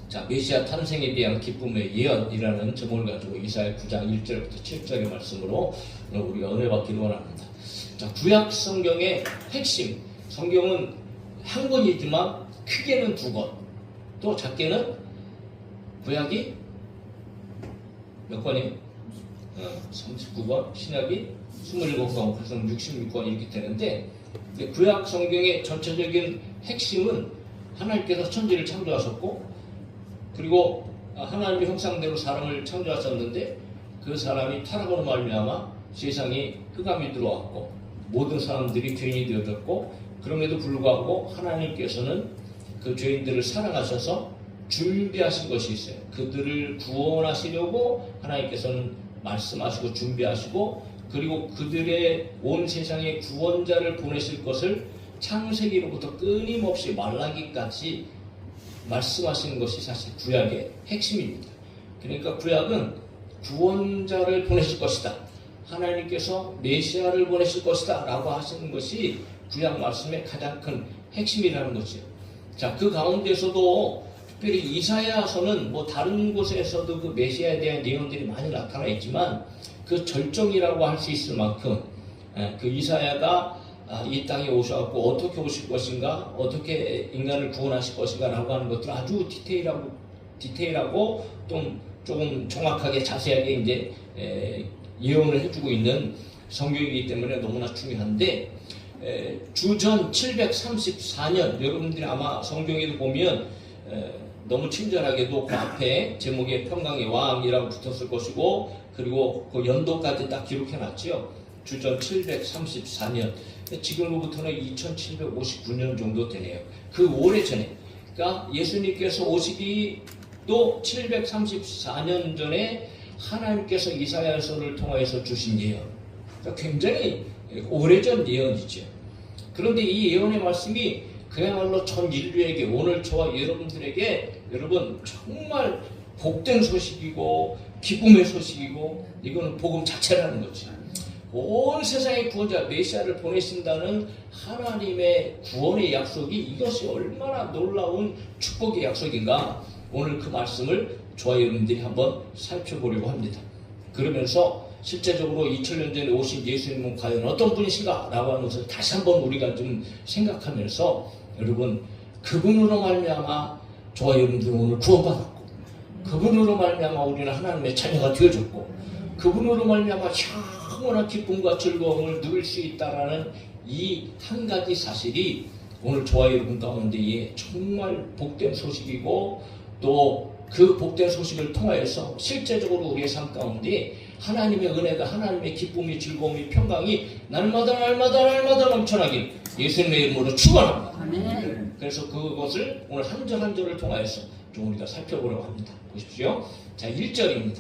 자, 메시아 탄생에 대한 기쁨의 예언이라는 제목을 가지고 이사야 9장 1절부터 7절의 말씀으로 우리가 은혜 받기를 원합니다. 자, 구약 성경의 핵심, 성경은 한 권이지만 크게는 두 권, 또 작게는 구약이 몇 권이에요? 39권, 신약이 27권, 그래서 66권 이렇게 되는데, 구약 성경의 전체적인 핵심은 하나님께서 천지를 창조하셨고, 그리고 하나님의 형상대로 사람을 창조하셨는데 그 사람이 타락으로 말미암아 세상에 흑암이 들어왔고 모든 사람들이 죄인이 되어졌고, 그럼에도 불구하고 하나님께서는 그 죄인들을 사랑하셔서 준비하신 것이 있어요. 그들을 구원하시려고 하나님께서는 말씀하시고 준비하시고, 그리고 그들의 온 세상에 구원자를 보내실 것을 창세기로부터 끊임없이 말라기까지 말씀하시는 것이 사실 구약의 핵심입니다. 그러니까 구약은 구원자를 보내실 것이다, 하나님께서 메시아를 보내실 것이다 라고 하시는 것이 구약 말씀의 가장 큰 핵심이라는 거죠. 자, 그 가운데서도 특별히 이사야서는 뭐 다른 곳에서도 그 메시아에 대한 내용들이 많이 나타나 있지만 그 절정이라고 할 수 있을 만큼 그 이사야가 이 땅에 오셔갖고 어떻게 오실 것인가, 어떻게 인간을 구원하실 것인가 라고 하는 것들 아주 디테일하고 좀 조금 정확하게 자세하게 이제 예언을 해주고 있는 성경이기 때문에 너무나 중요한데, 주전 734년, 여러분들이 아마 성경에도 보면 너무 친절하게도 그 앞에 제목에 평강의 왕이라고 붙었을 것이고, 그리고 그 연도까지 딱 기록해 놨죠. 주전 734년. 지금으로부터는 2759년 정도 되네요. 그 오래전에, 그러니까 예수님께서 오시기도 734년 전에 하나님께서 이사야서를 통하여서 주신 예언. 그러니까 굉장히 오래전 예언이죠. 그런데 이 예언의 말씀이 그야말로 전 인류에게, 오늘 저와 여러분들에게 여러분 정말 복된 소식이고 기쁨의 소식이고, 이거는 복음 자체라는 거죠. 온 세상의 구원자 메시아를 보내신다는 하나님의 구원의 약속이, 이것이 얼마나 놀라운 축복의 약속인가, 오늘 그 말씀을 저와 여러분들이 한번 살펴보려고 합니다. 그러면서 실제적으로 2000년 전에 오신 예수님은 과연 어떤 분이신가 라고 하는 것을 다시 한번 우리가 좀 생각하면서, 여러분 그분으로 말미암아 저와 여러분들은 오늘 구원받았고, 그분으로 말미암아 우리는 하나님의 자녀가 되어졌고, 그분으로 말미암아 영원한 기쁨과 즐거움을 누릴 수 있다라는 이 한 가지 사실이 오늘 저와 여러분 가운데에 정말 복된 소식이고, 또 그 복된 소식을 통하여서 실제적으로 우리의 삶 가운데 하나님의 은혜가, 하나님의 기쁨이, 즐거움이, 평강이 날마다 넘쳐나길 예수님의 이름으로 축원합니다. 아멘. 그래서 그것을 오늘 한 절 한 절을 통하여서 좀 우리가 살펴보려고 합니다. 보십시오. 자, 1절입니다.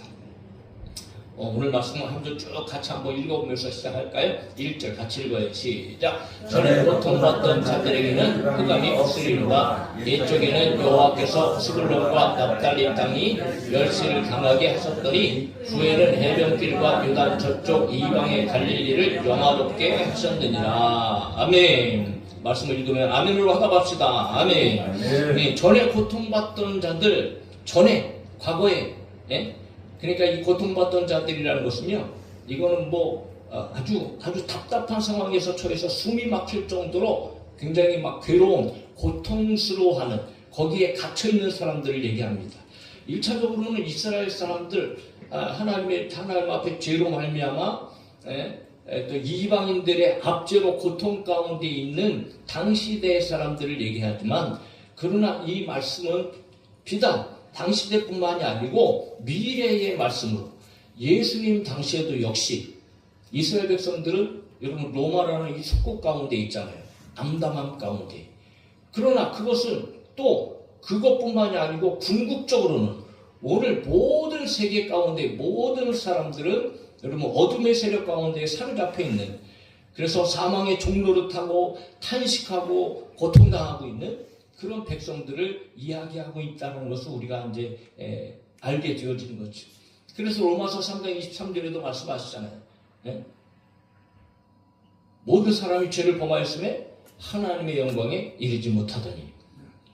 오늘 말씀을 한 절 쭉 같이 한번 읽어보면서 시작할까요? 1절 같이 읽어요. 시작. 전에 고통받던 자들에게는 흑암이 없으리로다. 이쪽에는 여호와께서 스불론과 납달리 땅이 멸시를 당하게 하셨더니 후에는 해변길과 요단 저쪽 이방의 갈릴리를 영화롭게 하셨느니라. 아멘. 말씀을 읽으면 아멘으로 화답합시다. 아멘. 네, 전에 고통받던 자들, 전에 과거에, 그러니까 이 고통받던 자들이라는 것은요, 이거는 뭐 아주 답답한 상황에서 처해서 숨이 막힐 정도로 굉장히 막 괴로운, 고통스러워하는, 거기에 갇혀있는 사람들을 얘기합니다. 1차적으로는 이스라엘 사람들, 하나님 앞에 죄로 말미암아 또 이방인들의 압제로 고통 가운데 있는 당시대의 사람들을 얘기하지만, 그러나 이 말씀은 비단 당시대뿐만이 아니고 미래의 말씀으로, 예수님 당시에도 역시 이스라엘 백성들은 여러분 로마라는 이 속국 가운데 있잖아요. 암담함 가운데. 그러나 그것은 또 그것뿐만이 아니고 궁극적으로는 오늘 모든 세계 가운데 모든 사람들은 여러분 어둠의 세력 가운데 사로잡혀 있는, 그래서 사망의 종노릇하고 탄식하고 고통당하고 있는 그런 백성들을 이야기하고 있다는 것을 우리가 이제 알게 되어지는 거죠. 그래서 로마서 3장 23절에도 말씀하시잖아요. 모든 사람이 죄를 범하였음에 하나님의 영광에 이르지 못하더니.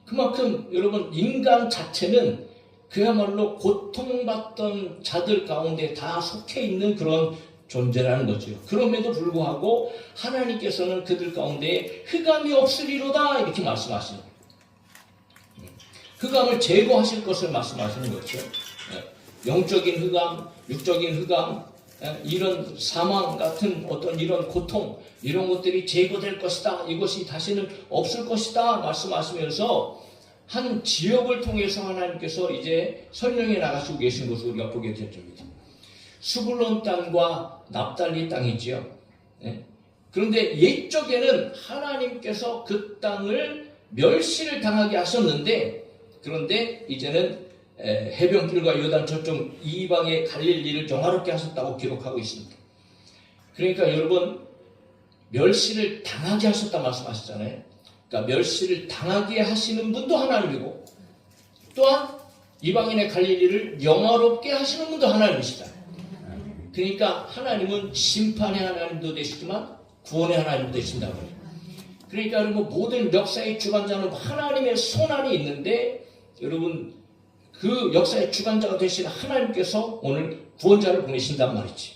그만큼 여러분 인간 자체는 그야말로 고통받던 자들 가운데 다 속해 있는 그런 존재라는 거죠. 그럼에도 불구하고 하나님께서는 그들 가운데 흑암이 없으리로다 이렇게 말씀하시는 거예요. 흑암을 제거하실 것을 말씀하시는 거죠. 영적인 흑암, 육적인 흑암, 이런 사망 같은 어떤 이런 고통, 이런 것들이 제거될 것이다. 이것이 다시는 없을 것이다. 말씀하시면서 한 지역을 통해서 하나님께서 이제 설명해 나가시고 계신 것을 우리가 보게 됩니다. 스불론 땅과 납달리 땅이지요. 그런데 옛적에는 하나님께서 그 땅을 멸시를 당하게 하셨는데, 그런데 이제는 해변길과 요단 저쪽 이방의 갈릴리를 영화롭게 하셨다고 기록하고 있습니다. 그러니까 여러분, 멸시를 당하게 하셨다 말씀하시잖아요. 그러니까 멸시를 당하게 하시는 분도 하나님이고, 또한 이방인의 갈릴리를 영화롭게 하시는 분도 하나님이시다. 그러니까 하나님은 심판의 하나님도 되시지만 구원의 하나님도 되신다고 해요. 그러니까 여러분, 모든 역사의 주관자는 하나님의 손안에 있는데, 여러분 그 역사의 주관자가 되신 하나님께서 오늘 구원자를 보내신단 말이지.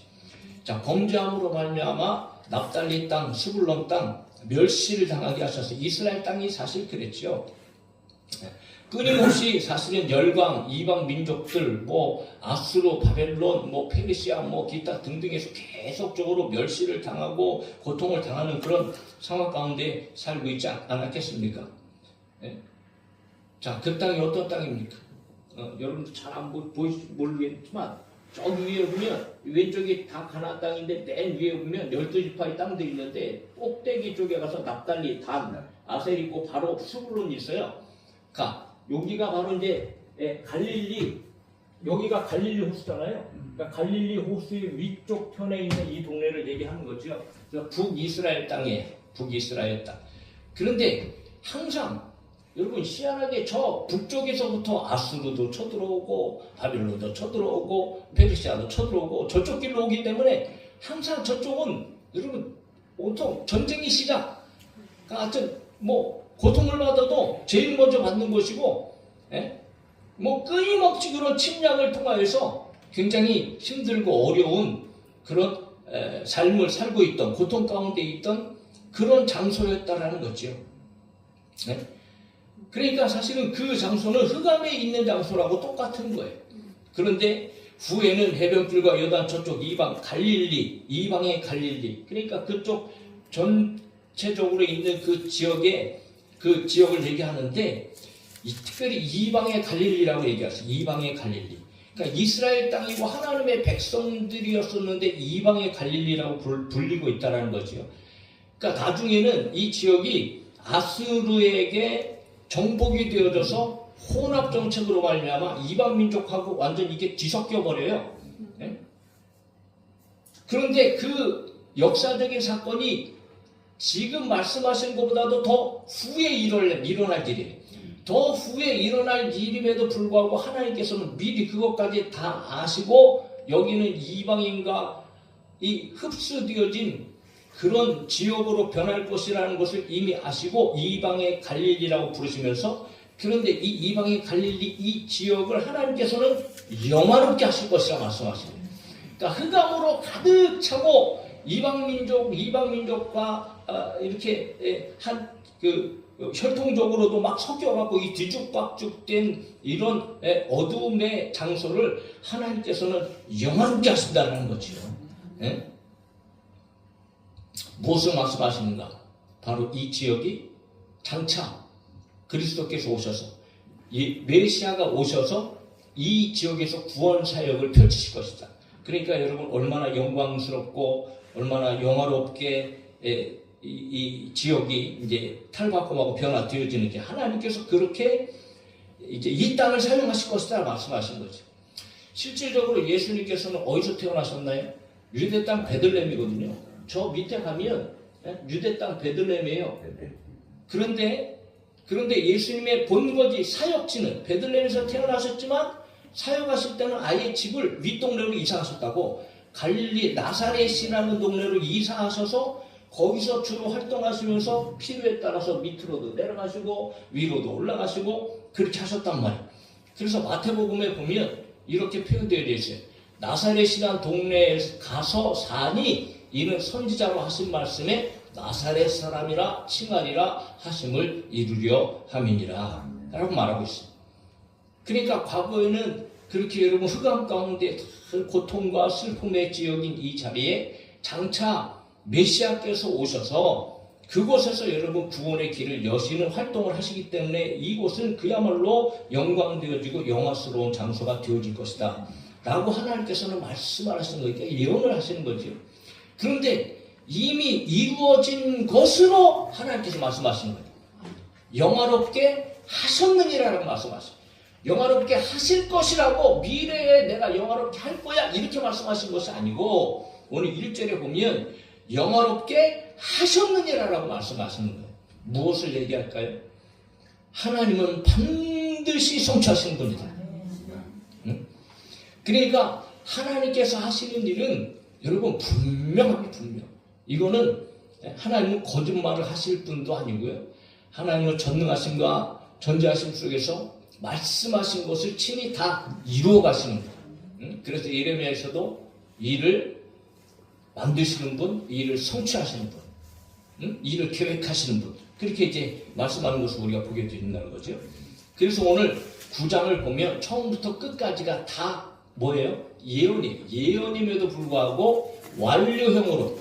자, 범죄함으로 말미암아 납달리 땅, 스불론 땅 멸시를 당하게 하셔서, 이스라엘 땅이 사실 그랬죠. 끊임없이 사실은 열강, 이방 민족들, 아수르, 바벨론, 페르시아, 기타 등등에서 계속적으로 멸시를 당하고 고통을 당하는 그런 상황 가운데 살고 있지 않았겠습니까? 자, 그 땅이 어떤 땅입니까? 여러분들 잘 안 보이실지 모르겠지만, 저기 위에 보면, 왼쪽이 다 가나안 땅인데, 맨 위에 보면 12지파의 땅들이 있는데, 꼭대기 쪽에 가서 납달리, 단, 아셀 있고, 바로 스불론이 있어요. 여기가 바로 이제 갈릴리, 여기가 갈릴리 호수잖아요. 그러니까 갈릴리 호수의 위쪽 편에 있는 이 동네를 얘기하는 거죠. 북이스라엘 땅이에요. 북이스라엘 땅. 그런데 항상 여러분 희한하게 저 북쪽에서부터 아수르도 쳐들어오고 바빌론도 쳐들어오고 페르시아도 쳐들어오고 저쪽 길로 오기 때문에 항상 저쪽은 여러분 온통 전쟁이 시작. 하여튼 고통을 받아도 제일 먼저 받는 것이고, 끊임없이 그런 침략을 통하여서 굉장히 힘들고 어려운 그런 삶을 살고 있던, 고통 가운데 있던 그런 장소였다라는 거죠. 그러니까 사실은 그 장소는 흑암에 있는 장소라고 똑같은 거예요. 그런데 후에는 해변길과 요단 저쪽 이방 갈릴리, 이방의 갈릴리, 그러니까 그쪽 전체적으로 있는 그 지역을 얘기하는데, 특별히 이방의 갈릴리라고 얘기하죠. 이방의 갈릴리. 그러니까 이스라엘 땅이고 하나님의 백성들이었었는데 이방의 갈릴리라고 불리고 있다는 거죠. 그러니까 나중에는 이 지역이 아수르에게 정복이 되어져서 혼합 정책으로 말미암아 이방 민족하고 완전 이게 뒤섞여 버려요. 그런데 그 역사적인 사건이 지금 말씀하신 것보다도 더 후에 일어날 일이에요. 더 후에 일어날 일임에도 불구하고 하나님께서는 미리 그것까지 다 아시고, 여기는 이방인과 이 흡수되어진 그런 지역으로 변할 것이라는 것을 이미 아시고 이방의 갈릴리라고 부르시면서, 그런데 이 이방의 갈릴리 이 지역을 하나님께서는 영화롭게 하실 것이라 말씀하십니다. 그러니까 흑암으로 가득 차고 이방 민족과 이렇게 혈통적으로도 막 섞여갖고 이 뒤죽박죽된 이런 어두움의 장소를 하나님께서는 영화롭게 하신다는 거죠. 무엇을 말씀하시는가? 바로 이 지역이 장차 그리스도께서 오셔서, 이 메시아가 오셔서 이 지역에서 구원 사역을 펼치실 것이다. 그러니까 여러분, 얼마나 영광스럽고 얼마나 영화롭게 이 지역이 이제 탈바꿈하고 변화되어지는지, 하나님께서 그렇게 이제 이 땅을 사용하실 것이다 말씀하신 거죠. 실질적으로 예수님께서는 어디서 태어나셨나요? 유대 땅 베들레헴이거든요. 저 밑에 가면 유대 땅 베들레헴이에요. 그런데 예수님의 본거지 사역지는 베들레헴에서 태어나셨지만 사역하실 때는 아예 집을 윗동네로 이사하셨다고, 갈릴리 나사렛이라는 동네로 이사하셔서 거기서 주로 활동하시면서 필요에 따라서 밑으로도 내려가시고 위로도 올라가시고 그렇게 하셨단 말이에요. 그래서 마태복음에 보면 이렇게 표현되어 있어요. 나사렛이란 동네에 가서 사니 이는 선지자로 하신 말씀에 나사렛 사람이라 칭하리라 하심을 이루려 함이니라 라고 말하고 있어요. 그러니까 과거에는 그렇게 여러분 흑암 가운데 고통과 슬픔의 지역인 이 자리에 장차 메시아께서 오셔서 그곳에서 여러분 구원의 길을 여시는 활동을 하시기 때문에 이곳은 그야말로 영광되어지고 영화스러운 장소가 되어질 것이다 라고 하나님께서는 말씀을 하시는 거니까 예언을 하시는 거죠. 그런데 이미 이루어진 것으로 하나님께서 말씀하시는 거예요. 영화롭게 하셨느니라라고 말씀하셔요. 영화롭게 하실 것이라고 미래에 내가 영화롭게 할 거야 이렇게 말씀하신 것이 아니고 오늘 1절에 보면 영화롭게 하셨느니라라고 말씀하시는 거예요. 무엇을 얘기할까요? 하나님은 반드시 성취하시는 분이다. 응? 그러니까 하나님께서 하시는 일은 여러분 분명합니다. 분명. 이거는 하나님은 거짓말을 하실 분도 아니고요. 하나님은 전능하심과 전지하심 속에서 말씀하신 것을 친히 다 이루어 가시는 분. 응? 그래서 예레미야에서도 일을 만드시는 분, 일을 성취하시는 분, 응? 일을 계획하시는 분. 그렇게 이제 말씀하는 것을 우리가 보게 된다는 거죠. 그래서 오늘 9장을 보면 처음부터 끝까지가 다 뭐예요? 예언이에요. 예언임에도 불구하고 완료형으로,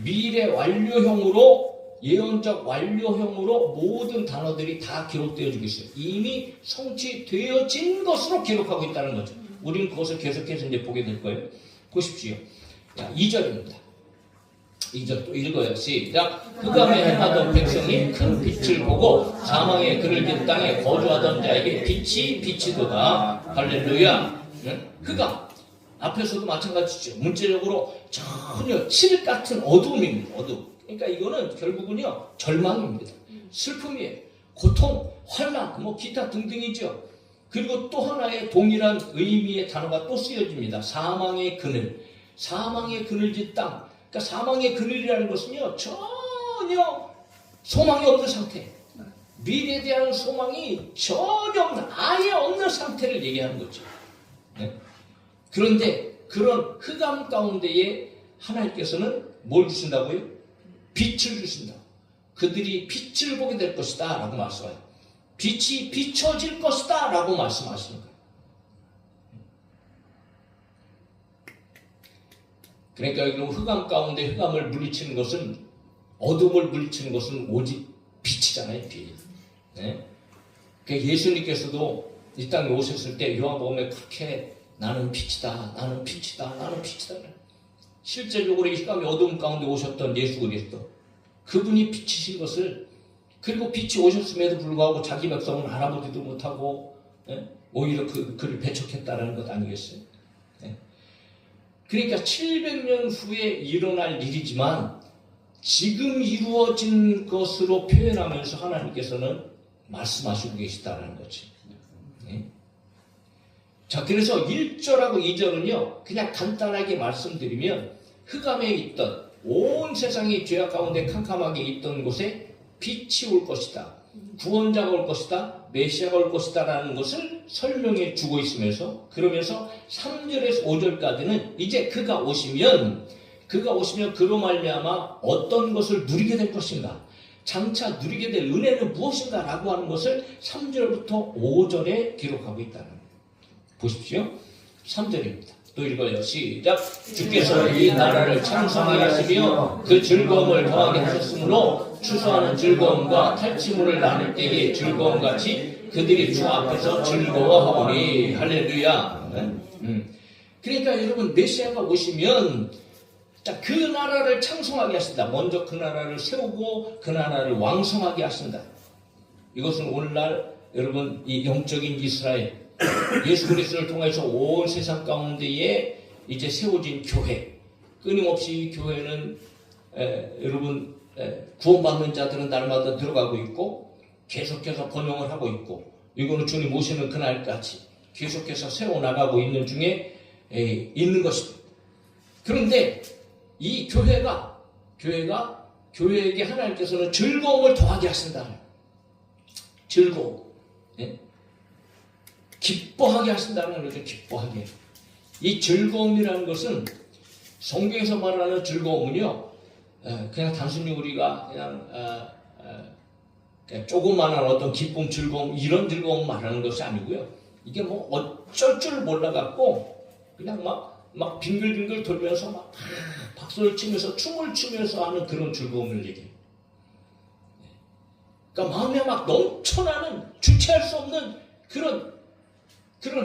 미래 완료형으로, 예언적 완료형으로 모든 단어들이 다 기록되어지고 있어요. 이미 성취되어진 것으로 기록하고 있다는 거죠. 우리는 그것을 계속해서 이제 보게 될 거예요. 보십시오. 자, 2절입니다. 2절 또 읽어요. 시작. 흑암에 행하던 백성이 큰 빛을 보고 사망의 그늘 진 땅에 거주하던 자에게 빛이 비치도다. 할렐루야. 흑암. 앞에서도 마찬가지죠. 문자적으로 전혀 칠 같은 어두움입니다. 어두움. 그러니까 이거는 결국은요 절망입니다. 슬픔이에요. 고통, 환난, 뭐 기타 등등이죠. 그리고 또 하나의 동일한 의미의 단어가 또 쓰여집니다. 사망의 그늘. 사망의 그늘진 땅. 그러니까 사망의 그늘이라는 것은요 전혀 소망이 없는 상태. 미래에 대한 소망이 전혀 없는, 아예 없는 상태를 얘기하는 거죠. 네? 그런데 그런 흑암 가운데에 하나님께서는 뭘 주신다고요? 빛을 주신다. 그들이 빛을 보게 될 것이다 라고 말씀해요. 빛이 비춰질 것이다 라고 말씀하시는 거예요. 그러니까 여기는 흑암 가운데 흑암을 물리치는 것은, 어둠을 물리치는 것은 오직 빛이잖아요. 빛. 네? 그러니까 예수님께서도 이 땅에 오셨을 때 요한복음에 그렇게 나는 빛이다, 나는 빛이다, 나는 빛이다. 실제적으로 이 흑암의 어둠 가운데 오셨던 예수 그리스도, 그분이 빛이신 것을, 그리고 빛이 오셨음에도 불구하고 자기 백성은 알아보지도 못하고 오히려 그를 배척했다는 것 아니겠어요? 그러니까 700년 후에 일어날 일이지만 지금 이루어진 것으로 표현하면서 하나님께서는 말씀하시고 계시다는 거죠. 자, 그래서 1절하고 2절은요 그냥 간단하게 말씀드리면 흑암에 있던, 온 세상이 죄악 가운데 캄캄하게 있던 곳에 빛이 올 것이다, 구원자가 올 것이다, 메시아가 올 것이다 라는 것을 설명해 주고 있으면서, 그러면서 3절에서 5절까지는 이제 그가 오시면 그로 말미암아 어떤 것을 누리게 될 것인가, 장차 누리게 될 은혜는 무엇인가 라고 하는 것을 3절부터 5절에 기록하고 있다는 거예요. 보십시오. 3절입니다. 또 읽어요. 시작. 주께서 이 나라를 창성하게 하시며 그 즐거움을 더하게 하셨으므로 추수하는 즐거움과 탈취물을 나눌 때의 즐거움같이 그들이 주 앞에서 즐거워하오니. 할렐루야. 그러니까 여러분 메시아가 오시면 그 나라를 창성하게 하신다. 먼저 그 나라를 세우고 그 나라를 왕성하게 하신다. 이것은 오늘날 여러분 이 영적인 이스라엘, 예수 그리스도를 통해서 온 세상 가운데에 이제 세워진 교회, 끊임없이 교회는 여러분 구원받는 자들은 날마다 들어가고 있고 계속해서 번영을 하고 있고, 이거는 주님 오시는 그날까지 계속해서 세워나가고 있는 중에 있는 것입니다. 그런데 이 교회가 교회에게 하나님께서는 즐거움을 더하게 하신다. 즐거움. 예? 기뻐하게 하신다는 거죠. 기뻐하게. 이 즐거움이라는 것은 성경에서 말하는 즐거움은요, 그냥 단순히 우리가 그냥 조그마한 어떤 기쁨, 즐거움, 이런 즐거움 말하는 것이 아니고요. 이게 뭐 어쩔 줄 몰라갖고 그냥 막 빙글빙글 돌면서 막 박수를 치면서 춤을 추면서 하는 그런 즐거움을 얘기해요. 그러니까 마음에 막 넘쳐나는 주체할 수 없는 그런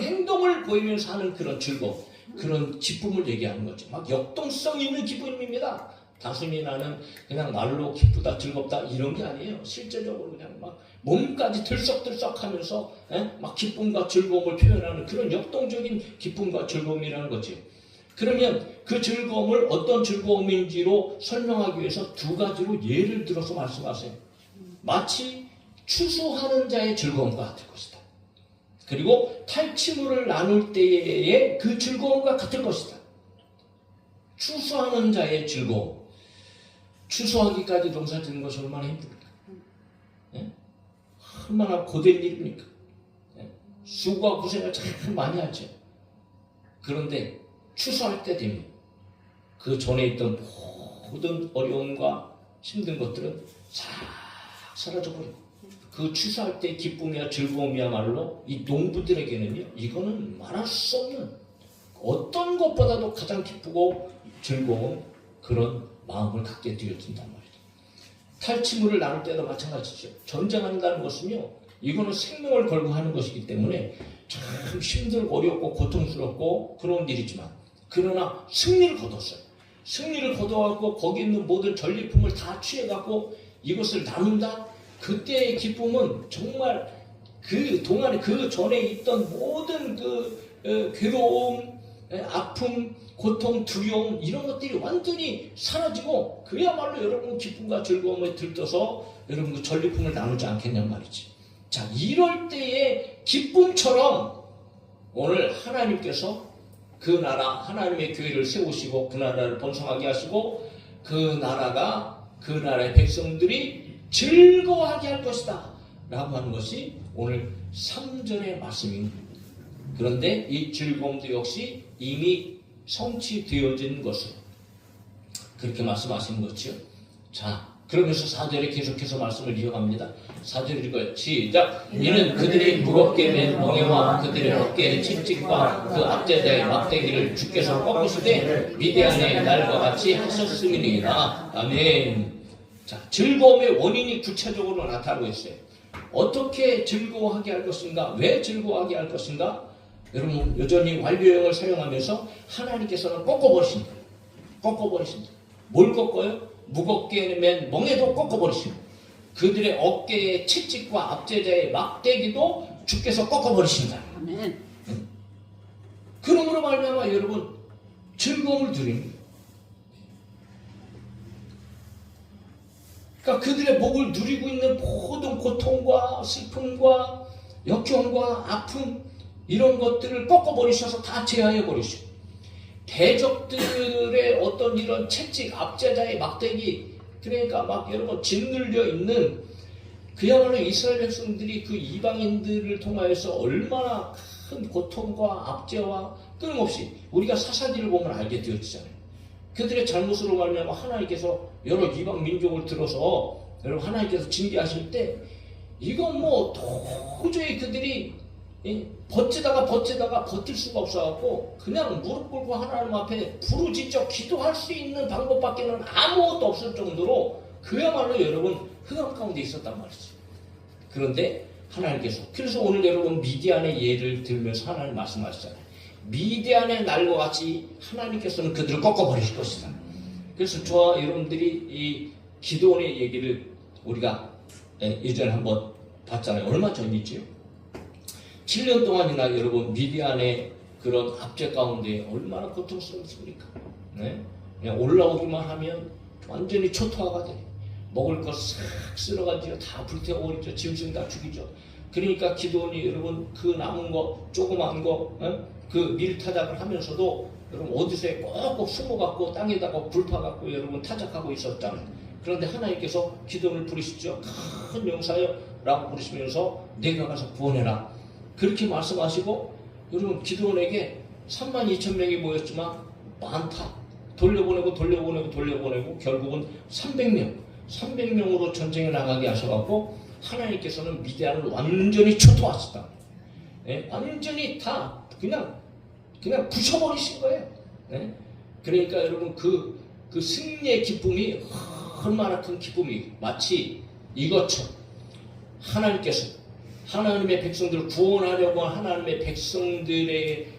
행동을 보이면서 하는 그런 즐거움, 그런 기쁨을 얘기하는 거죠. 막 역동성 있는 기쁨입니다. 단순히 나는 그냥 말로 기쁘다, 즐겁다 이런 게 아니에요. 실제적으로 그냥 막 몸까지 들썩들썩하면서 막 기쁨과 즐거움을 표현하는 그런 역동적인 기쁨과 즐거움이라는 거죠. 그러면 그 즐거움을 어떤 즐거움인지로 설명하기 위해서 두 가지로 예를 들어서 말씀하세요. 마치 추수하는 자의 즐거움과 같을 것이다. 그리고 탈취물을 나눌 때의 그 즐거움과 같을 것이다. 추수하는 자의 즐거움. 추수하기까지 농사 짓는 것이 얼마나 힘듭니까? 예? 얼마나 고된 일입니까? 예? 수고와 고생을 참 많이 하죠. 그런데 추수할 때 되면 그 전에 있던 모든 어려움과 힘든 것들은 싹 사라져버리고 그 추수할 때 기쁨이야 즐거움이야말로 이 농부들에게는요, 이거는 말할 수 없는 어떤 것보다도 가장 기쁘고 즐거운 그런 마음을 갖게 되어진단 말이죠. 탈취물을 나눌 때도 마찬가지죠. 전쟁한다는 것은요, 이거는 생명을 걸고 하는 것이기 때문에 참 힘들고 어렵고 고통스럽고 그런 일이지만, 그러나 승리를 거뒀어요. 승리를 거둬갖고 거기 있는 모든 전리품을 다 취해갖고 이것을 나눈다? 그때의 기쁨은 정말 그 동안에 그 전에 있던 모든 괴로움, 아픔, 고통, 두려움 이런 것들이 완전히 사라지고 그야말로 여러분 기쁨과 즐거움에 들떠서 여러분 그 전리품을 나누지 않겠냔 말이지. 자, 이럴 때의 기쁨처럼 오늘 하나님께서 그 나라 하나님의 교회를 세우시고 그 나라를 번성하게 하시고 그 나라의 백성들이 즐거워하게 할 것이다 라고 하는 것이 오늘 3절의 말씀입니다. 그런데 이 즐거움도 역시 이미 성취되어진 것으로 그렇게 말씀하시는 거죠. 자, 그러면서 4절에 계속해서 말씀을 이어갑니다. 4절 읽어요. 시작. 이는 그들이 무겁게 맨 멍에와 그들의 어깨의 채찍과 그 앞제자의 막대기를 주께서 꺾으시되 미디안의 날과 같이 하셨음이니이다. 아멘. 자, 즐거움의 원인이 구체적으로 나타나고 있어요. 어떻게 즐거워하게 할 것인가? 왜 즐거워하게 할 것인가? 여러분 여전히 완료형을 사용하면서 하나님께서는 꺾어버리신다. 꺾어버리신다. 뭘 꺾어요? 무겁게 맨 멍에도 꺾어버리시고 그들의 어깨의 채찍과 앞제자의 막대기도 주께서 꺾어버리신다. 아멘. 그러므로 말미암아 여러분 즐거움을 누립니다. 그러니까 그들의 목을 누리고 있는 모든 고통과 슬픔과 역경과 아픔 이런 것들을 꺾어버리셔서 다 제하해버리시고 대적들의 어떤 이런 채찍, 앞제자의 막대기 그러니까 막 여러분 짓눌려 있는 그야말로 이스라엘 백성들이 그 이방인들을 통하여서 얼마나 큰 고통과 압제와 끊임없이 우리가 사사기를 보면 알게 되어지잖아요. 그들의 잘못으로 말미암아 하나님께서 여러 이방 민족을 들어서 여러분 하나님께서 징계하실 때 이건 뭐 도저히 그들이 버티다가 버틸 수가 없어갖고 그냥 무릎 꿇고 하나님 앞에 부르짖어 기도할 수 있는 방법밖에는 아무것도 없을 정도로 그야말로 여러분 흑암 가운데 있었단 말이죠. 그런데 하나님께서 그래서 오늘 여러분 미디안의 예를 들면서 하나님 말씀하시잖아요. 미디안의 날과 같이 하나님께서는 그들을 꺾어버리실 것이다. 그래서 저와 여러분들이 이 기도원의 얘기를 우리가 예전에 한번 봤잖아요. 얼마 전이지요? 7년 동안이나 여러분 미디안의 그런 압제 가운데 얼마나 고통스럽습니까? 네? 그냥 올라오기만 하면 완전히 초토화가 돼. 먹을 것 싹 쓸어가지고 다 불태워버리죠. 짐승 다 죽이죠. 그러니까 기도원이 여러분 그 남은 거 조그만 거 그 밀타작을 하면서도 여러분 어디서 꼭꼭 숨어갖고 땅에다가 불파갖고 여러분 타작하고 있었잖아요. 그런데 하나님께서 기도를 부르시죠. 큰 용사여 라고 부르시면서 내가 가서 구원해라. 그렇게 말씀하시고 여러분 기도원에게 32,000명이 모였지만 많다. 돌려보내고 결국은 300명으로 전쟁에 나가게 하셔갖고 하나님께서는 미디안을 완전히 초토화시다. 예? 완전히 다 그냥 부셔버리신 거예요. 예? 그러니까 여러분 그 승리의 기쁨이 얼마나 큰 기쁨이 마치 이것처럼 하나님께서 하나님의 백성들을 구원하려고 하나님의 백성들가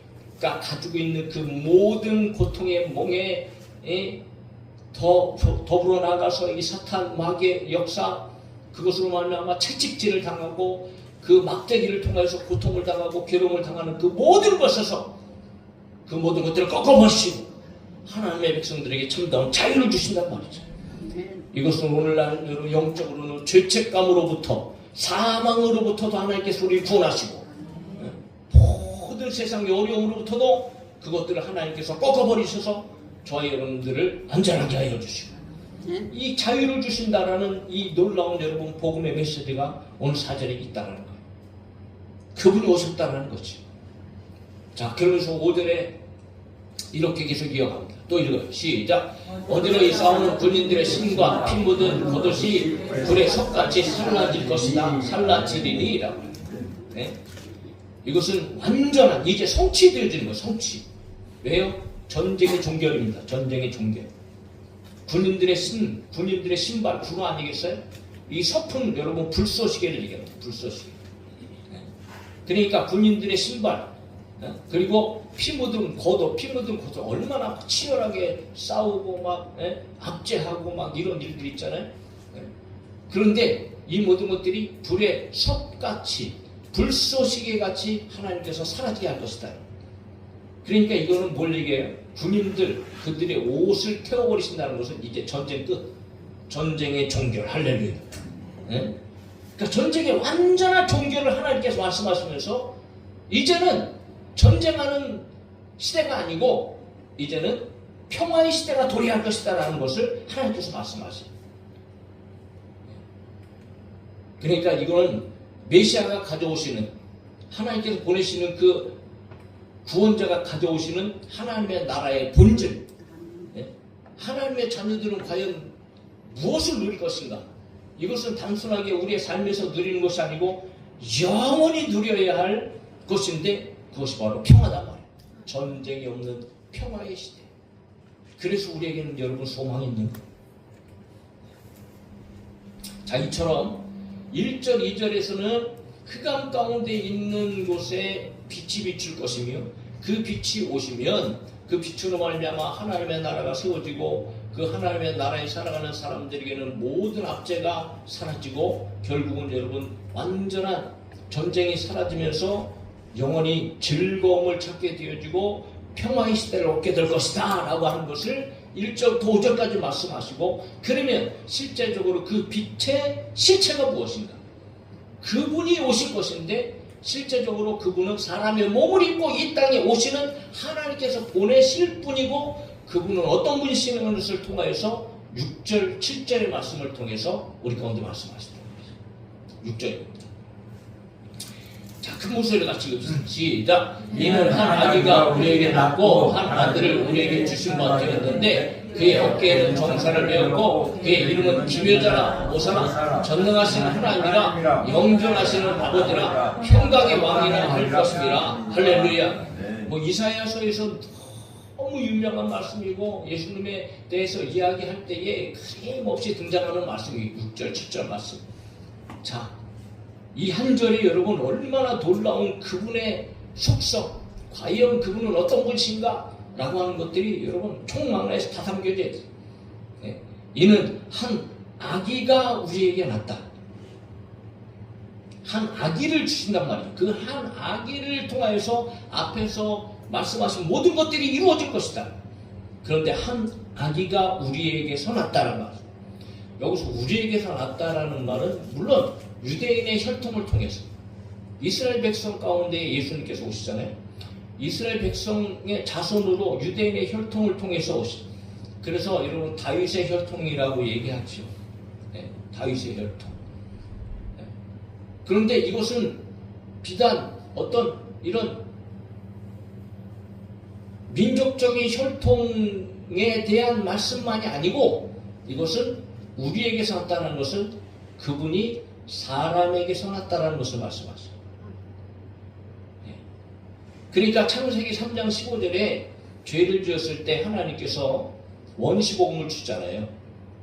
가지고 있는 그 모든 고통의 몽에 더불어 나가서 이 사탄 마귀의 역사 그것으로 말미암아 채찍질을 당하고 그 막대기를 통해서 고통을 당하고 괴로움을 당하는 그 모든 것에서 그 모든 것들을 꺾어버리시고 하나님의 백성들에게 참다운 자유를 주신단 말이죠. 이것은 오늘날 여러분 영적으로는 죄책감으로부터 사망으로부터도 하나님께서 우리를 구원하시고 모든 세상의 어려움으로부터도 그것들을 하나님께서 꺾어버리셔서 저와 여러분들을 안전하게 하여 주시고 이 자유를 주신다라는 이 놀라운 여러분 복음의 메시지가 오늘 4절에 있다는 거예요. 그분이 오셨다는 거지. 자, 그러면서 5절에 이렇게 계속 이어갑니다. 또 읽어요. 시작. 어디로 싸우는 군인들의 신과 피 묻은 겉옷이 불의 석같이 살라질 것이다. 살라지리니 라고. 네? 이것은 완전한 이제 성취되어지는 거예요. 성취. 왜요? 전쟁의 종결입니다. 전쟁의 종결. 군인들의 신발 군화 아니겠어요? 이 서푼 여러분 불쏘시개를 얘기합니다. 불쏘시개. 네? 그러니까 군인들의 신발 그리고 피 묻은 겉옷 얼마나 치열하게 싸우고 막 압제하고 막 이런 일들이 있잖아요. 그런데 이 모든 것들이 불의 섭같이 불쏘시개같이 하나님께서 사라지게 할 것이다. 그러니까 이거는 뭘 얘기해요? 군인들 그들의 옷을 태워버리신다는 것은 이제 전쟁 끝, 전쟁의 종결. 할렐루야. 그러니까 전쟁의 완전한 종결을 하나님께서 말씀하시면서 이제는 전쟁하는 시대가 아니고 이제는 평화의 시대가 도래할 것이다 라는 것을 하나님께서 말씀하세요. 그러니까 이거는 메시아가 가져오시는 하나님께서 보내시는 그 구원자가 가져오시는 하나님의 나라의 본질, 하나님의 자녀들은 과연 무엇을 누릴 것인가? 이것은 단순하게 우리의 삶에서 누리는 것이 아니고 영원히 누려야 할 것인데 그것이 바로 평화다 말이에요. 전쟁이 없는 평화의 시대. 그래서 우리에게는 여러분 소망이 있는 거예요. 자, 이처럼 1절, 2절에서는 흑암 가운데 있는 곳에 빛이 비출 것이며 그 빛이 오시면 그 빛으로 말미암아 하나님의 나라가 세워지고 그 하나님의 나라에 살아가는 사람들에게는 모든 압제가 사라지고 결국은 여러분 완전한 전쟁이 사라지면서 영원히 즐거움을 찾게 되어지고 평화의 시대를 얻게 될 것이다 라고 하는 것을 1절부터 5절까지 말씀하시고 그러면 실제적으로 그 빛의 실체가 무엇인가? 그분이 오실 것인데 실제적으로 그분은 사람의 몸을 입고 이 땅에 오시는 하나님께서 보내실 분이고 그분은 어떤 분이시는 것을 통하여서 6절, 7절의 말씀을 통해서 우리 가운데 말씀하시는 겁니다. 6절입니다. 자, 큰 목소리로 같이 읽읍시다. 시작. 이는 한 아기가 우리에게 낳고 한 아들을 우리에게 주신 바 되었는데 그의 어깨에는 정사를 메었고 그의 이름은 기묘자라 오사나 전능하신 하나님이라 영존하시는 아버지라 평강의 왕이라 할 것입니다. 할렐루야. 뭐 이사야서에서 너무 유명한 말씀이고 예수님에 대해서 이야기할 때에 끊임없이 등장하는 말씀이 6절, 7절 말씀. 자, 이 한 절이 여러분 얼마나 놀라운 그분의 속성, 과연 그분은 어떤 분이신가? 라고 하는 것들이 여러분 총망라에서 다 담겨져 있어요. 네. 이는 한 아기가 우리에게 낳다. 한 아기를 주신단 말이에요. 그 한 아기를 통하여서 앞에서 말씀하신 모든 것들이 이루어질 것이다. 그런데 한 아기가 우리에게서 낳다라는 말. 여기서 우리에게서 낳다라는 말은 물론 유대인의 혈통을 통해서 이스라엘 백성 가운데 예수님께서 오시잖아요. 이스라엘 백성의 자손으로 유대인의 혈통을 통해서 오신 그래서 여러분 다윗의 혈통이라고 얘기하죠. 네, 다윗의 혈통. 네. 그런데 이것은 비단 어떤 이런 민족적인 혈통에 대한 말씀만이 아니고 이것은 우리에게서 났다는 것은 그분이 사람에게서 났다는 것을 말씀하세요. 네. 그러니까 창세기 3장 15절에 죄를 지었을 때 하나님께서 원시복음을 주잖아요.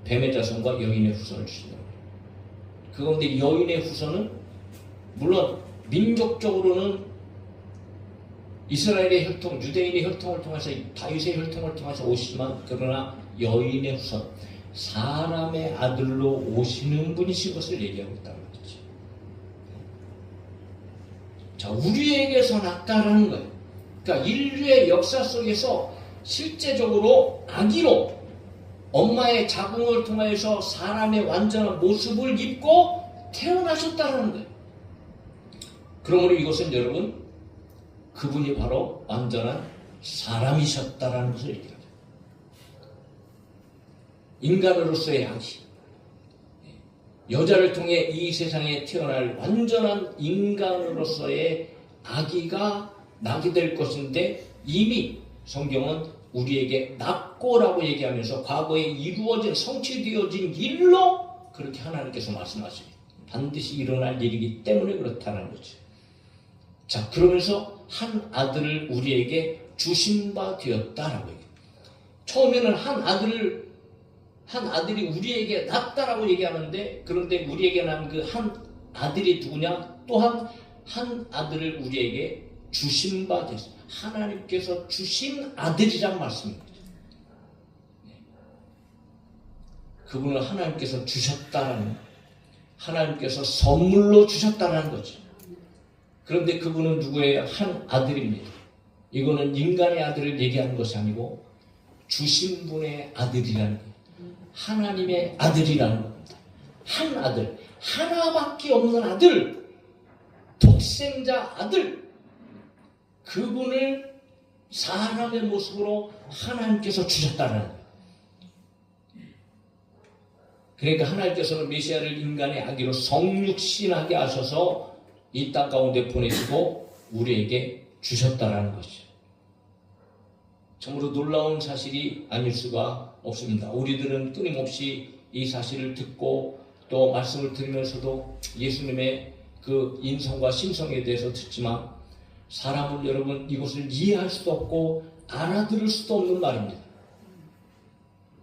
뱀의 자손과 여인의 후손을 주신다. 그런데 여인의 후손은 물론 민족적으로는 이스라엘의 혈통, 유대인의 혈통을 통해서 다윗의 혈통을 통해서 오시지만 그러나 여인의 후손, 사람의 아들로 오시는 분이신 것을 얘기하고 있다는 거죠. 자, 우리에게서 났다라는 거예요. 그러니까 인류의 역사 속에서 실제적으로 아기로 엄마의 자궁을 통해서 사람의 완전한 모습을 입고 태어나셨다는 거예요. 그러므로 이것은 여러분 그분이 바로 완전한 사람이셨다라는 것을 얘기합니다. 인간으로서의 아기, 여자를 통해 이 세상에 태어날 완전한 인간으로서의 아기가 나게 될 것인데 이미 성경은 우리에게 낳고라고 얘기하면서 과거에 이루어진 성취되어진 일로 그렇게 하나님께서 말씀하십니다. 반드시 일어날 일이기 때문에 그렇다는 거죠. 자, 그러면서 한 아들을 우리에게 주신 바 되었다라고 얘기해요. 처음에는 한 아들이 우리에게 낳았다라고 얘기하는데 그런데 우리에게 난 그 한 아들이 누구냐? 또한 한 아들을 우리에게 주신 바 됐어요. 하나님께서 주신 아들이란 말씀입니다. 그분을 하나님께서 주셨다라는, 하나님께서 선물로 주셨다라는 거죠. 그런데 그분은 누구예요? 한 아들입니다. 이거는 인간의 아들을 얘기하는 것이 아니고 주신 분의 아들이라는 거예요. 하나님의 아들이라는 겁니다. 한 아들, 하나밖에 없는 아들, 독생자 아들, 그분을 사람의 모습으로 하나님께서 주셨다는 거예요. 그러니까 하나님께서는 메시아를 인간의 아기로 성육신하게 하셔서 이 땅 가운데 보내시고 우리에게 주셨다라는 것이죠. 참으로 놀라운 사실이 아닐 수가 없습니다. 우리들은 끊임없이 이 사실을 듣고 또 말씀을 들으면서도 예수님의 그 인성과 심성에 대해서 듣지만 사람은 여러분 이것을 이해할 수도 없고 알아들을 수도 없는 말입니다.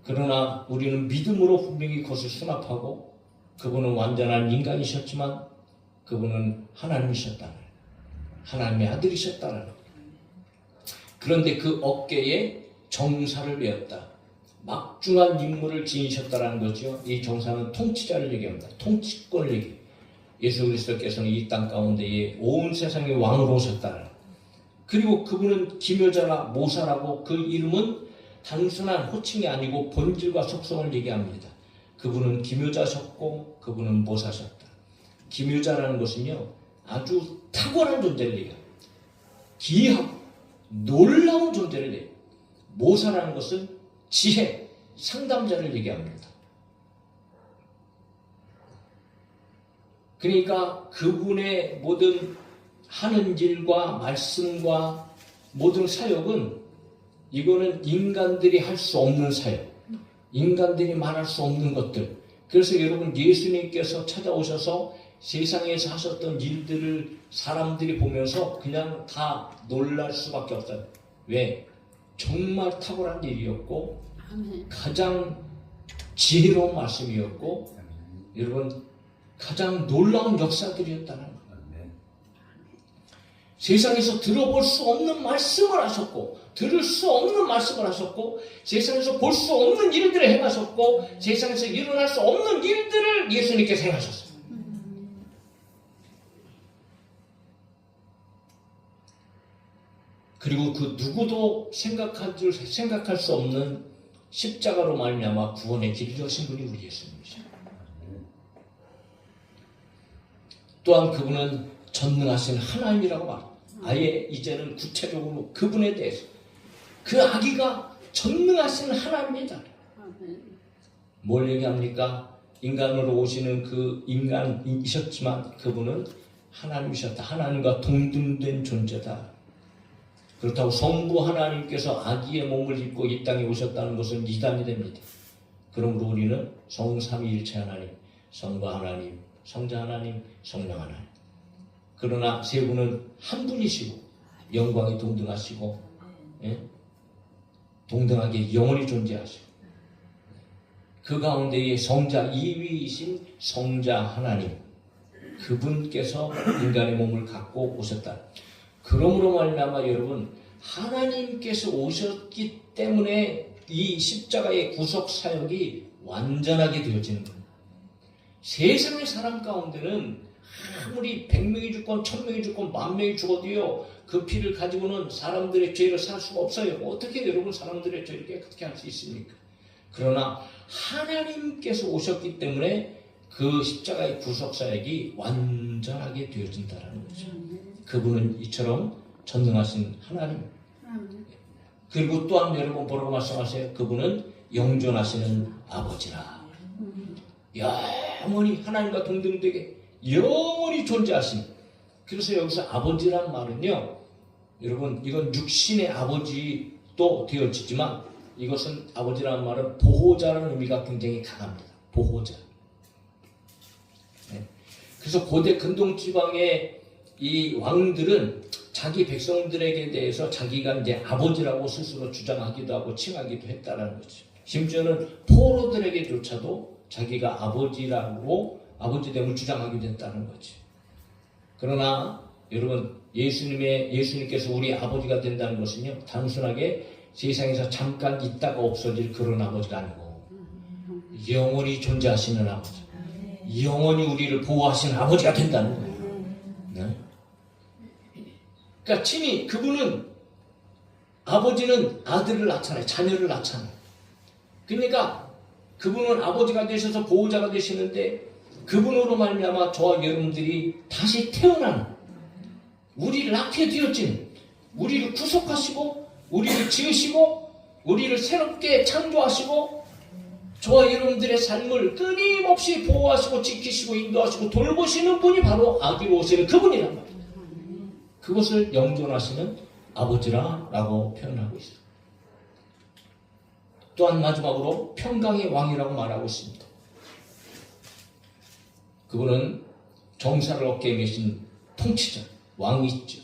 그러나 우리는 믿음으로 분명히 그것을 수납하고 그분은 완전한 인간이셨지만 그분은 하나님이셨다는, 하나님의 아들이셨다는. 그런데 그 어깨에 정사를 메었다. 막중한 임무를 지니셨다는 거죠. 이 정사는 통치자를 얘기합니다. 통치권을 얘기해요. 예수 그리스도께서는 이 땅 가운데에 온 세상의 왕으로 오셨다는. 그리고 그분은 기묘자나 모사라고 그 이름은 단순한 호칭이 아니고 본질과 속성을 얘기합니다. 그분은 기묘자셨고 그분은 모사셨다. 기묘자라는 것은요 아주 탁월한 존재를 얘기합니다. 기이하고 놀라운 존재를 얘기해요. 모사라는 것은 지혜, 상담자를 얘기합니다. 그러니까 그분의 모든 하는 일과 말씀과 모든 사역은 이거는 인간들이 할 수 없는 사역, 인간들이 말할 수 없는 것들. 그래서 여러분 예수님께서 찾아오셔서 세상에서 하셨던 일들을 사람들이 보면서 그냥 다 놀랄 수밖에 없어요. 왜? 정말 탁월한 일이었고 가장 지혜로운 말씀이었고 여러분 가장 놀라운 역사들이었다는 거예요. 세상에서 들어볼 수 없는 말씀을 하셨고 들을 수 없는 말씀을 하셨고 세상에서 볼 수 없는 일들을 행하셨고 세상에서 일어날 수 없는 일들을 예수님께서 행하셨어요. 그리고 그 누구도 생각할 수 없는 십자가로 말미암아 구원의 길을 여신 분이 우리 예수님이십니다. 또한 그분은 전능하신 하나님이라고 말합니다. 아예 이제는 구체적으로 그분에 대해서 그 아기가 전능하신 하나님이다. 뭘 얘기합니까? 인간으로 오시는 그 인간이셨지만 그분은 하나님이셨다. 하나님과 동등된 존재다. 그렇다고 성부 하나님께서 아기의 몸을 입고 이 땅에 오셨다는 것은 이단이 됩니다. 그러므로 우리는 성삼위일체 하나님, 성부 하나님, 성자 하나님, 성령 하나님. 그러나 세 분은 한 분이시고 영광이 동등하시고 동등하게 영원히 존재하시고 그 가운데에 성자 2위이신 성자 하나님 그분께서 인간의 몸을 갖고 오셨다. 그러므로 말미암아 여러분 하나님께서 오셨기 때문에 이 십자가의 구속 사역이 완전하게 되어지는 겁니다. 세상의 사람 가운데는 아무리 100명이 죽건 1000명이 죽건 10,000명이 죽어도요 그 피를 가지고는 사람들의 죄를 살 수가 없어요. 어떻게 여러분 사람들의 죄를 깨끗게 할 수 있습니까? 그러나 하나님께서 오셨기 때문에 그 십자가의 구속사역이 완전하게 되어진다는 거죠. 그분은 이처럼 전능하신 하나님. 그리고 또한 여러분 뭐라고 말씀하세요? 그분은 영존하시는 아버지라. 영원히 하나님과 동등되게 영원히 존재하신. 그래서 여기서 아버지란 말은요 여러분 이건 육신의 아버지도 되어지지만 이것은 아버지라는 말은 보호자라는 의미가 굉장히 강합니다. 보호자. 그래서 고대 근동지방의 이 왕들은 자기 백성들에게 대해서 자기가 이제 아버지라고 스스로 주장하기도 하고 칭하기도 했다는 거죠. 심지어는 포로들에게조차도 자기가 아버지라고 아버지됨을 주장하기도 했다는 거죠. 그러나 여러분 예수님께서 우리 아버지가 된다는 것은요 단순하게 세상에서 잠깐 있다가 없어질 그런 아버지가 아니고 영원히 존재하시는 아버지, 영원히 우리를 보호하시는 아버지가 된다는 거예요. 네? 그러니까 친히 그분은 아버지는 아들을 낳잖아요. 자녀를 낳잖아요. 그러니까 그분은 아버지가 되셔서 보호자가 되시는데 그분으로 말미암아 저와 여러분들이 다시 태어나는 우리를 낳게 되었진 우리를 구속하시고 우리를 지으시고 우리를 새롭게 창조하시고 저와 여러분들의 삶을 끊임없이 보호하시고 지키시고 인도하시고 돌보시는 분이 바로 아기로 오시는 그분이란 말이에요. 그것을 영존하시는 아버지라고 표현하고 있어요. 또한 마지막으로 평강의 왕이라고 말하고 있습니다. 그분은 정사를 어깨에 메신 통치자, 왕이죠.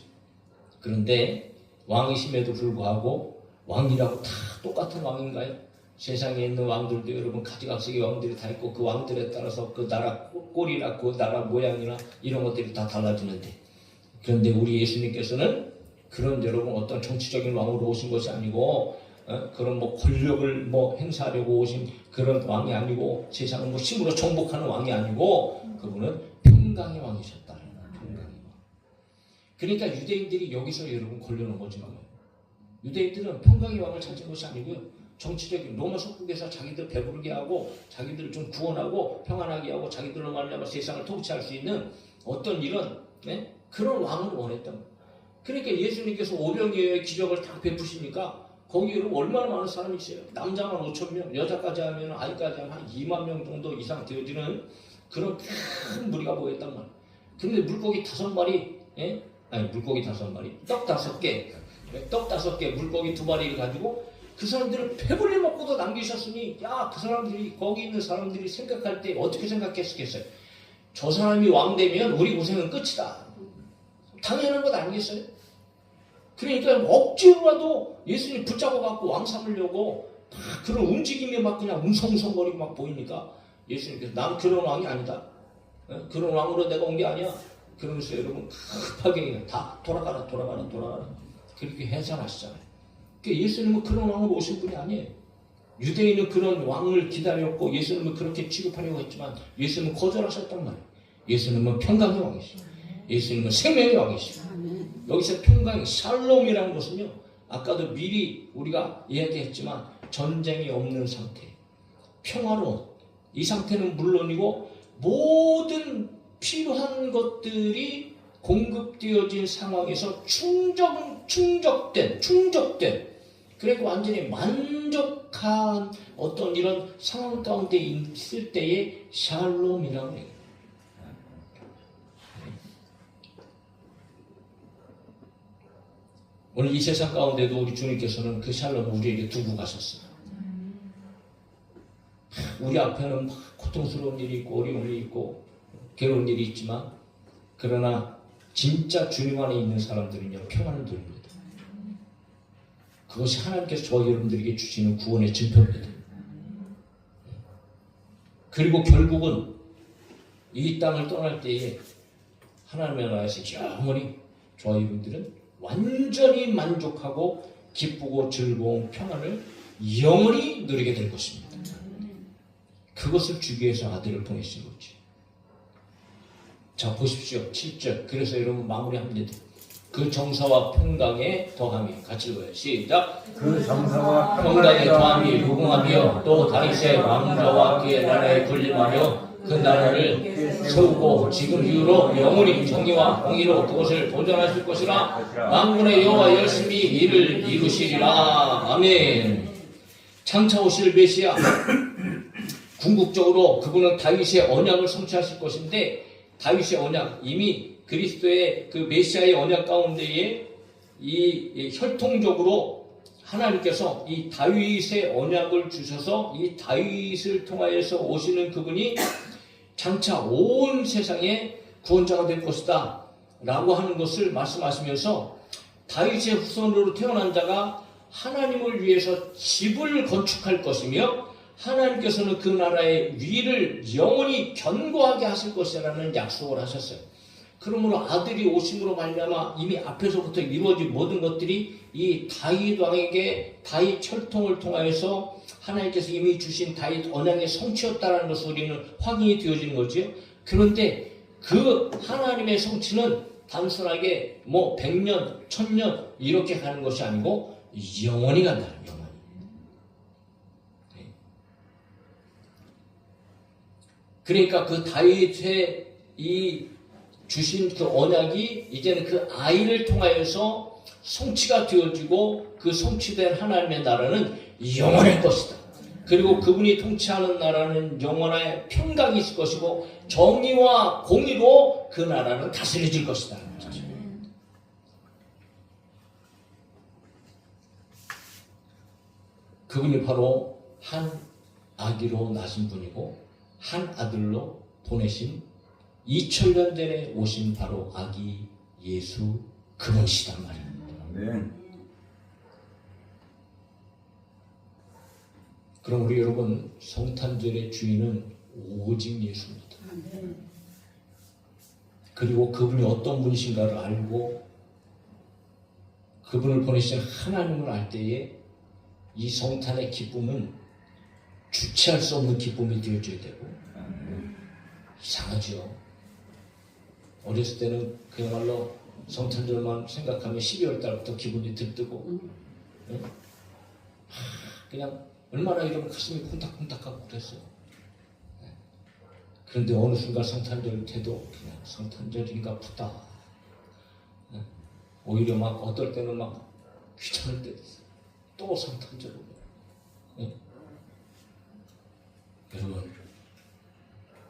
그런데 왕이심에도 불구하고 왕이라고 다 똑같은 왕인가요? 세상에 있는 왕들도 여러분 가지각색의 왕들이 다 있고 그 왕들에 따라서 그 나라 꼴이나 그 나라 모양이나 이런 것들이 다 달라지는데 그런데 우리 예수님께서는 그런 여러분 어떤 정치적인 왕으로 오신 것이 아니고 그런 뭐 권력을 뭐 행사하려고 오신 그런 왕이 아니고 세상을 뭐 힘으로 정복하는 왕이 아니고 그분은 평강의 왕이셨다. 평강의 왕. 그러니까 유대인들이 여기서 여러분 걸려놓은 거지만 유대인들은 평강의 왕을 찾은 것이 아니고요. 정치적인 로마 속국에서 자기들 배부르게 하고 자기들을 좀 구원하고 평안하게 하고 자기들로 말미암아 세상을 통치할 수 있는 어떤 이런 그런 왕을 원했던 거예요. 그러니까 예수님께서 오병이어의 기적을 다 베푸시니까 거기 여러분 얼마나 많은 사람이 있어요. 남자만 5,000명, 여자까지 하면 아이까지 하면 한 2만 명 정도 이상 되어지는 그런 큰 무리가 모였단 말이에요. 그런데 물고기 5마리, 물고기 5마리, 떡 5개, 떡 5개, 물고기 2마리를 가지고 그 사람들은 배불리 먹고도 남기셨으니 그 사람들이 거기 있는 사람들이 생각할 때 어떻게 생각했겠어요? 저 사람이 왕 되면 우리 고생은 끝이다. 당연한 것 아니겠어요? 그러니까 억지로라도 예수님 붙잡아 갖고 왕 삼으려고 그런 움직임이 막 그냥 웅성웅성거리고 막 보이니까 예수님께서 난 그런 왕이 아니다. 그런 왕으로 내가 온 게 아니야. 그러면서 여러분 급하게 그냥 다 돌아가라. 그렇게 해산하시잖아요. 그러니까 예수님은 그런 왕으로 오신 분이 아니에요. 유대인은 그런 왕을 기다렸고 예수님은 그렇게 취급하려고 했지만 예수님은 거절하셨단 말이에요. 예수님은 평강의 왕이시죠. 예수님은 생명의 왕이시죠. 여기서 평강의 샬롬이라는 것은요. 아까도 미리 우리가 이야기했지만 전쟁이 없는 상태, 평화로운 이 상태는 물론이고 모든 필요한 것들이 공급되어진 상황에서 충족된 그래서 완전히 만족한 어떤 이런 상황 가운데 있을 때의 샬롬이라고 해요. 오늘 이 세상 가운데도 우리 주님께서는 그 샬롬을 우리에게 두고 가셨어요. 우리 앞에는 막 고통스러운 일이 있고 어려운 일이 있고 괴로운 일이 있지만 그러나 진짜 주님 안에 있는 사람들은요 평안을 누립니다. 그것이 하나님께서 저와 여러분들에게 주시는 구원의 증표입니다. 그리고 결국은 이 땅을 떠날 때에 하나님의 나라에서 영원히 저와 여러분들은 완전히 만족하고 기쁘고 즐거운 평안을 영원히 누리게 될 것입니다. 그것을 주기 위해서 아들을 보내신 거지. 자 보십시오. 7절. 그래서 여러분 마무리합니다. 그 정사와 평강에 더함이. 같이 읽어요. 시작. 그 정사와 평강에 더함이 무궁하며 또 다윗의 왕좌와 그의 나라에 군림하며 그 나라를 세우고 지금 이후로 영원히 정의와 공의로 그것을 보존하실 것이라. 만군의 여호와 열심히 이를 이루시리라. 아멘. 장차 오실 메시아 궁극적으로 그분은 다윗의 언약을 성취하실 것인데 다윗의 언약, 이미 그리스도의 그 메시아의 언약 가운데에 이 혈통적으로 하나님께서 이 다윗의 언약을 주셔서 이 다윗을 통하여서 오시는 그분이 장차 온 세상의 구원자가 될 것이다 라고 하는 것을 말씀하시면서 다윗의 후손으로 태어난 자가 하나님을 위해서 집을 건축할 것이며 하나님께서는 그 나라의 위를 영원히 견고하게 하실 것이라는 약속을 하셨어요. 그러므로 아들이 오심으로 말미암아 이미 앞에서부터 이루어진 모든 것들이 이 다윗 왕에게 다윗 혈통을 통하여서 하나님께서 이미 주신 다윗 언약의 성취였다는 것을 우리는 확인이 되어지는 거죠. 그런데 그 하나님의 성취는 단순하게 뭐 100년, 1000년 이렇게 가는 것이 아니고 영원히 간다는 영원히. 그러니까 그 다윗의 이 주신 그 언약이 이제는 그 아이를 통하여서 성취가 되어지고 그 성취된 하나님의 나라는 영원할 것이다. 그리고 그분이 통치하는 나라는 영원한 평강이 있을 것이고 정의와 공의로 그 나라는 다스려질 것이다. 그분이 바로 한 아기로 나신 분이고 한 아들로 보내신 2000년 전에 오신 바로 아기 예수 그분이시단 말입니다. 네. 그럼 우리 여러분 성탄절의 주인은 오직 예수입니다. 그리고 그분이 어떤 분이신가를 알고 그분을 보내신 하나님을 알 때에 이 성탄의 기쁨은 주체할 수 없는 기쁨이 되어줘야 되고 이상하죠. 어렸을 때는 그야말로 성탄절만 생각하면 12월 달부터 기분이 들뜨고 그냥 얼마나 이러면 가슴이 콩닥콩닥하고 그랬어요. 그런데 어느 순간 성탄절 때도 그냥 성탄절인가 보다. 오히려 막 어떨 때는 막 귀찮을 때도 있어요. 또 성탄절이고. 여러분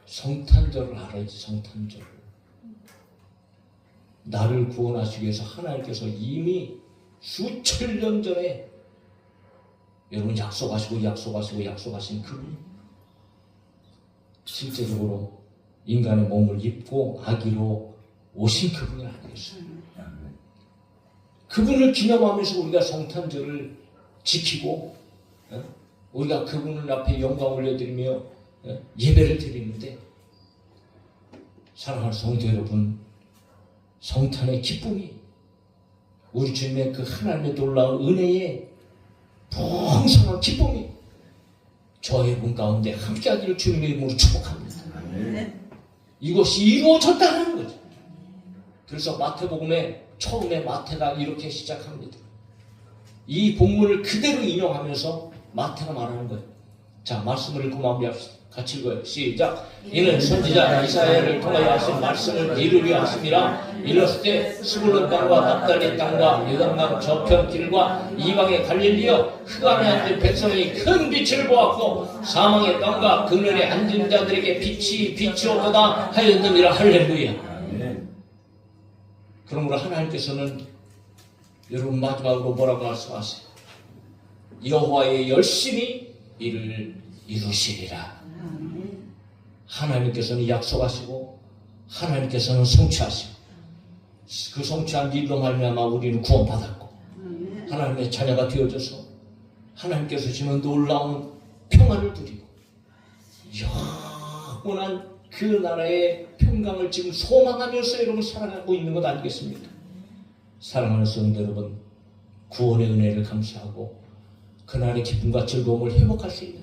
성탄절을 알아야지. 성탄절. 나를 구원하시기 위해서 하나님께서 이미 수천 년 전에 여러분 약속하신 그분이 실제적으로 인간의 몸을 입고 아기로 오신 그분이 아니겠어요. 그분을 기념하면서 우리가 성탄절을 지키고 우리가 그분을 앞에 영광 올려드리며 예배를 드리는데 사랑하는 성도 여러분, 성탄의 기쁨이 우리 주님의 그 하나님의 놀라운 은혜의 풍성한 기쁨이 저의 분 가운데 함께하기를 주님의 이름으로 축복합니다. 이것이 이루어졌다는 거죠. 그래서 마태복음에 처음에 마태가 이렇게 시작합니다. 이 본문을 그대로 인용하면서 마태가 말하는 거예요. 자, 말씀을 읽고 마무리합시다. 같이 읽어요. 시작. 이는 선지자 이사야를 통하여 하신 말씀을 이루려 하심이라. 이르실 때 스불론 땅과 납달리 땅과 요단강 저편 길과 이방의 갈릴리여 흑 안에 앉은 백성이 큰 빛을 보았고 사망의 땅과 그늘에 앉은 자들에게 빛이 비치오도다 하였느니라. 할렐루야. 그러므로 하나님께서는 여러분 마지막으로 뭐라고 말씀하세요? 여호와의 열심히 이를 이루시리라. 하나님께서는 약속하시고 하나님께서는 성취하시고 그 성취한 일로 말미암아 우리는 구원받았고 하나님의 자녀가 되어져서 하나님께서 주시는 놀라운 평안을 누리고 영원한 그 나라의 평강을 지금 소망하면서 여러분 살아가고 있는 것 아니겠습니까? 사랑하는 성도 여러분, 구원의 은혜를 감사하고 그날의 기쁨과 즐거움을 회복할 수 있는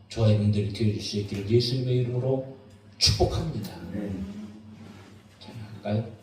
저와 여러분들이 되어질 수 있기를 예수님의 이름으로 축복합니다. 자, 할까요?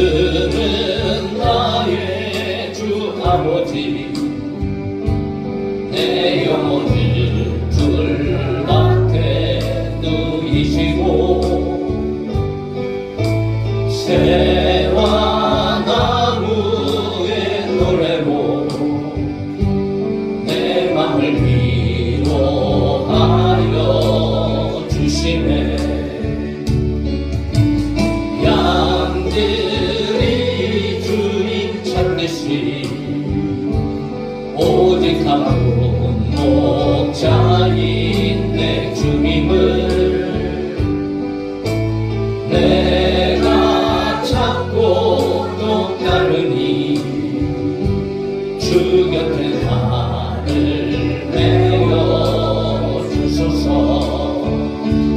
그는 나의 주 아버지 내 영혼을 불밭에 누이시고 새와 나무의 노래로 내 맘을 위로하여 주시네. 양들이 주인 찾듯이 오직 한 목자인 내 주님을 내가 찾고 또 따르니 주 곁에 나를 메어 주소서.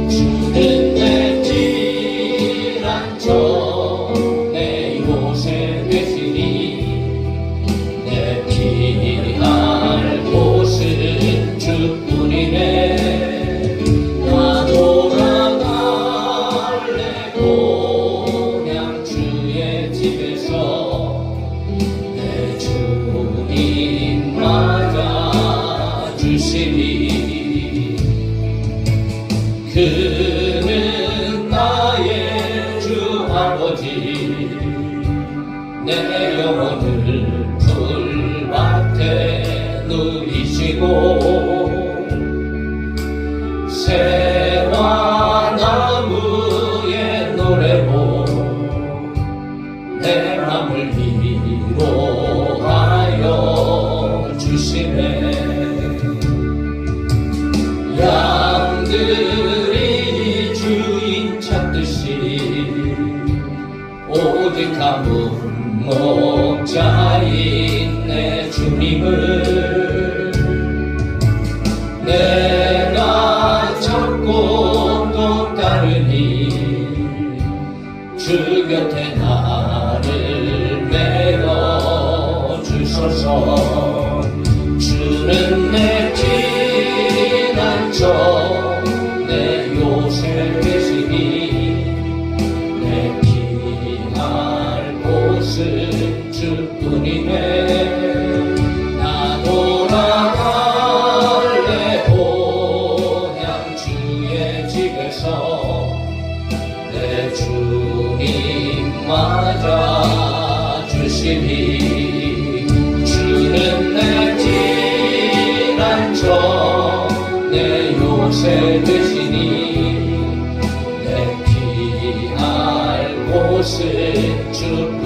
주는 내 내 요새 되시니 내 피할 곳은 주뿐이네. 나 돌아갈래 고향 주의 집에서 내 주님 맞아 주시니. 그는 나의 주 아버지 내 영혼을 풀밭에 누이시고 새와 나무의 노래로 내 맘을 위로하여 주시네. 양들이 주인 찾듯이 오직 한 목자인 내 주님을 내가 찾고 또 따르니 주 곁에 나를 메어 주소서. 주는 내 피난처 내 요새 되시니 내 피할 곳은 주뿐이네. 나 돌아갈래 고향 주의 집에서 내 주님 맞아 주시니. 주는 내 피난처 내 요새 되시니 내 피할 곳은 주